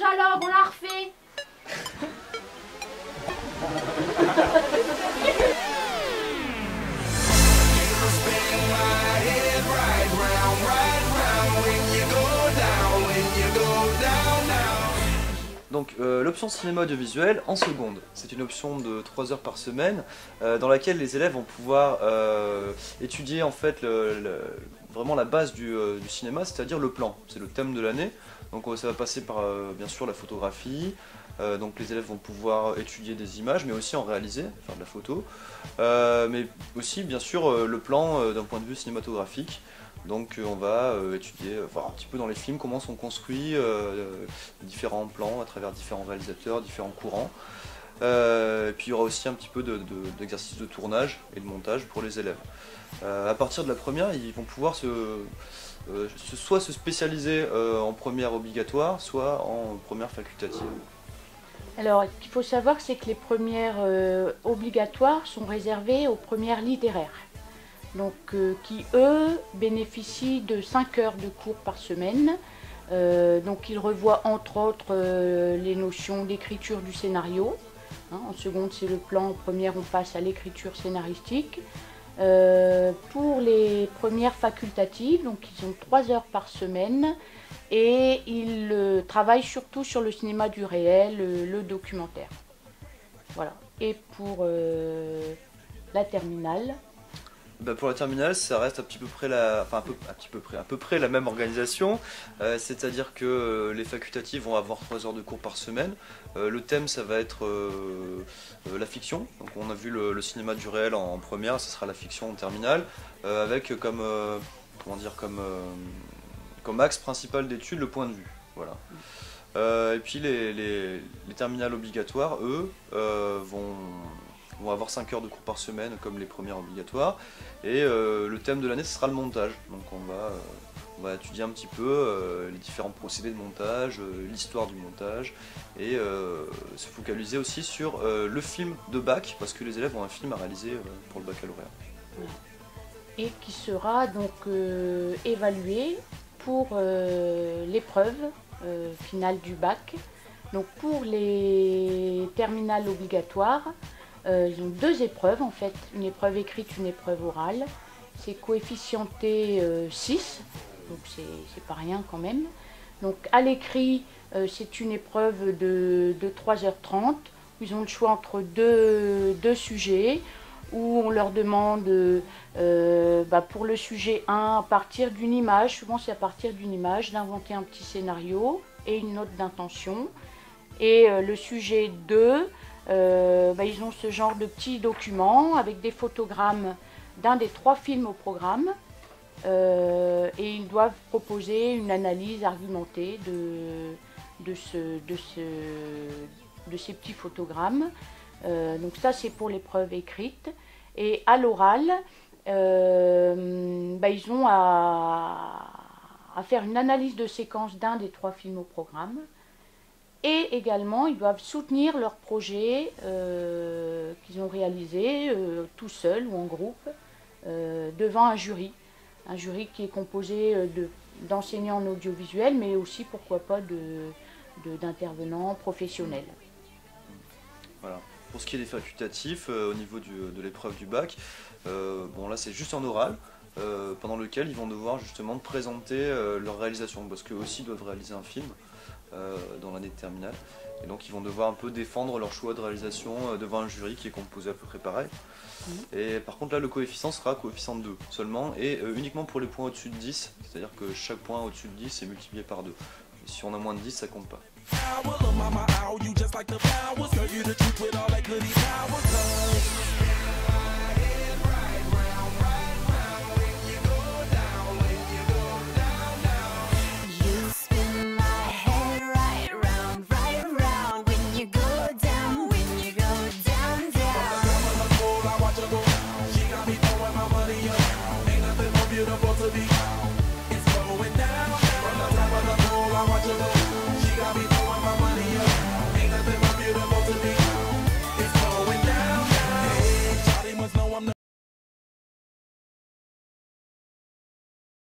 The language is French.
catalogue, on l'a refait. Donc l'option cinéma audiovisuel en seconde, c'est une option de 3 heures par semaine dans laquelle les élèves vont pouvoir étudier en fait vraiment la base du cinéma, c'est-à-dire le plan, c'est le thème de l'année. Donc ça va passer par bien sûr la photographie, donc les élèves vont pouvoir étudier des images mais aussi en réaliser, faire de la photo, mais aussi bien sûr le plan d'un point de vue cinématographique. Donc on va étudier, voir un petit peu dans les films comment sont construits différents plans à travers différents réalisateurs, différents courants. Et puis il y aura aussi un petit peu d'exercice de tournage et de montage pour les élèves. À partir de la première, ils vont pouvoir soit se spécialiser en première obligatoire, soit en première facultative. Alors, ce qu'il faut savoir, c'est que les premières obligatoires sont réservées aux premières littéraires. Donc, qui eux bénéficient de 5 heures de cours par semaine. Donc ils revoient entre autres les notions d'écriture du scénario. En seconde c'est le plan, en première on passe à l'écriture scénaristique. Pour les premières facultatives, donc ils ont 3 heures par semaine et ils travaillent surtout sur le cinéma du réel, le documentaire. Voilà. Et pour la terminale, pour la terminale, ça reste à peu près la même organisation, c'est-à-dire que les facultatives vont avoir 3 heures de cours par semaine. Le thème, ça va être la fiction. Donc on a vu le cinéma du réel en première, ce sera la fiction en terminale, avec comme axe principal d'étude le point de vue. Voilà. Et puis les terminales obligatoires, eux, vont avoir 5 heures de cours par semaine comme les premières obligatoires, et le thème de l'année ce sera le montage. Donc on va étudier un petit peu les différents procédés de montage, l'histoire du montage, et se focaliser aussi sur le film de bac, parce que les élèves ont un film à réaliser pour le baccalauréat. Et qui sera donc évalué pour l'épreuve finale du bac. Donc pour les terminales obligatoires, ils ont 2 épreuves en fait, une épreuve écrite, une épreuve orale. C'est coefficienté 6, donc c'est pas rien quand même. Donc à l'écrit, c'est une épreuve de 3h30. Ils ont le choix entre deux sujets, où on leur demande pour le sujet 1, à partir d'une image, souvent c'est à partir d'une image, d'inventer un petit scénario et une note d'intention. Et le sujet 2, ils ont ce genre de petits documents avec des photogrammes d'un des 3 films au programme, et ils doivent proposer une analyse argumentée de ces petits photogrammes. Donc ça c'est pour l'épreuve écrite. Et à l'oral, ils ont à faire une analyse de séquence d'un des 3 films au programme. Et également, ils doivent soutenir leur projet qu'ils ont réalisé tout seuls ou en groupe devant un jury qui est composé d'enseignants en audiovisuel, mais aussi, pourquoi pas, d'intervenants professionnels. Voilà. Pour ce qui est des facultatifs, au niveau de l'épreuve du bac, là c'est juste en oral, pendant lequel ils vont devoir justement présenter leur réalisation, parce qu'eux aussi doivent réaliser un film dans l'année de terminale. Et donc ils vont devoir un peu défendre leur choix de réalisation devant un jury qui est composé à peu près pareil. Et par contre là le coefficient sera coefficient 2 seulement, et uniquement pour les points au-dessus de 10, c'est-à-dire que chaque point au-dessus de 10 est multiplié par 2. Et si on a moins de 10, ça compte pas. Beautiful to be